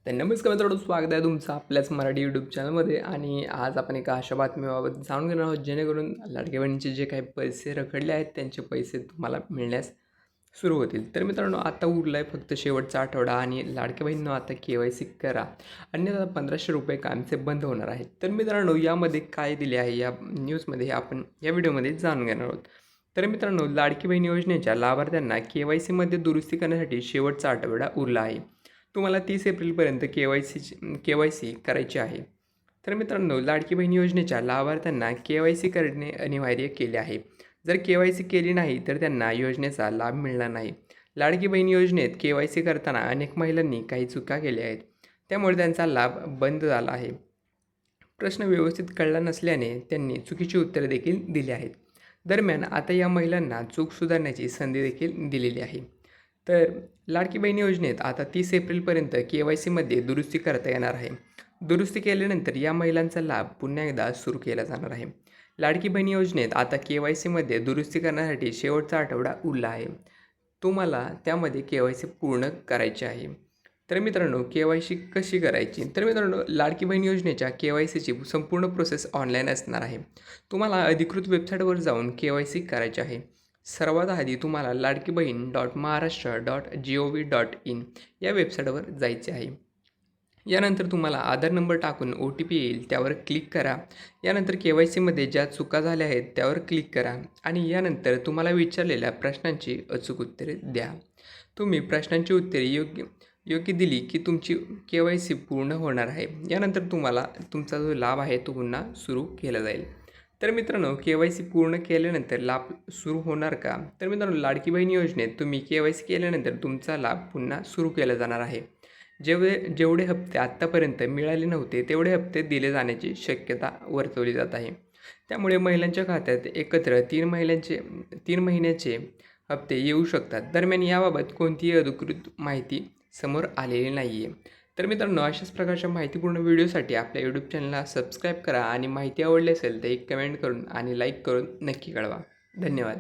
तर नमस्कार मित्रांनो, स्वागत आहे तुमचं आपल्याच मराठी यूट्यूब चॅनलमध्ये. आणि आज आपण एका अशा बातमीबाबत जाणून घेणार आहोत जेणेकरून लाडक्या बहिणीचे जे काही पैसे रखडले आहेत त्यांचे पैसे तुम्हाला मिळण्यास सुरू होतील. तर मित्रांनो, आता उरला आहे फक्त शेवटचा आठवडा आणि लाडक्या बहिणींनो आता KYC करा, अन्यथा ₹1500 कायमचे बंद होणार आहेत. तर मित्रांनो, यामध्ये काय दिले आहे या न्यूजमध्ये आपण या व्हिडिओमध्ये जाणून घेणार आहोत. तर मित्रांनो, लाडकी बहीण योजनेच्या लाभार्थ्यांना KYCमध्ये दुरुस्ती करण्यासाठी शेवटचा आठवडा उरला आहे. तुम्हाला 30 एप्रिलपर्यंत KYC करायची आहे. तर मित्रांनो, लाडकी बहीण योजनेच्या लाभार्थ्यांना KYC करणे अनिवार्य केले आहे. जर KYC केली नाही तर त्यांना योजनेचा लाभ मिळणार नाही. लाडकी बहीण योजनेत KYC करताना अनेक महिलांनी काही चुका केल्या आहेत, त्यामुळे त्यांचा लाभ बंद झाला आहे. प्रश्न व्यवस्थित कळला नसल्याने त्यांनी चुकीची उत्तरे देखील दिली आहेत. दरम्यान आता या महिलांना चूक सुधारण्याची संधी देखील दिलेली आहे. तर लाडकी बहीण योजनेत आता 30 एप्रिलपर्यंत KYCमध्ये दुरुस्ती करता येणार आहे. दुरुस्ती केल्यानंतर या महिलांचा लाभ पुन्हा एकदा सुरू केला जाणार आहे. लाडकी बहीण योजनेत आता KYCमध्ये दुरुस्ती करण्यासाठी शेवटचा आठवडा उरला आहे. तुम्हाला त्यामध्ये KYC पूर्ण करायचे आहे. तर मित्रांनो, KYC कशी करायची? तर मित्रांनो, लाडकी बहीण योजनेच्या KYCची संपूर्ण प्रोसेस ऑनलाईन असणार आहे. तुम्हाला अधिकृत वेबसाईटवर जाऊन KYC करायचे आहे. सर्वात आधी तुम्हाला ladkibaheen.maharashtra.gov.in या वेबसाईटवर जायचे आहे. यानंतर तुम्हाला आधार नंबर टाकून OTP येईल, त्यावर क्लिक करा. यानंतर KYCमध्ये ज्या चुका झाल्या आहेत त्यावर क्लिक करा आणि यानंतर तुम्हाला विचारलेल्या प्रश्नांची अचूक उत्तरे द्या. तुम्ही प्रश्नांची उत्तरे योग्य दिली की तुमची KYC पूर्ण होणार आहे. यानंतर तुम्हाला तुमचा जो लाभ आहे तो पुन्हा सुरू केला जाईल. तर मित्रांनो, KYC पूर्ण केल्यानंतर लाभ सुरू होणार का? तर मित्रांनो, लाडकी बहीण योजनेत तुम्ही KYC केल्यानंतर तुमचा लाभ पुन्हा सुरू केला जाणार आहे. जेवढे हप्ते आत्तापर्यंत मिळाले नव्हते तेवढे हप्ते दिले जाण्याची शक्यता वर्तवली जात आहे. त्यामुळे महिलांच्या खात्यात एकत्र 3 महिन्याचे हप्ते येऊ शकतात. दरम्यान याबाबत कोणतीही अधिकृत माहिती समोर आलेली नाही आहे. तर मित्रांनो, अशाच प्रकारच्या माहितीपूर्ण व्हिडिओसाठी आपल्या यूट्यूब चॅनलला सबस्क्राईब करा आणि माहिती आवडली असेल तर एक कमेंट करून आणि लाईक करून नक्की कळवा. धन्यवाद.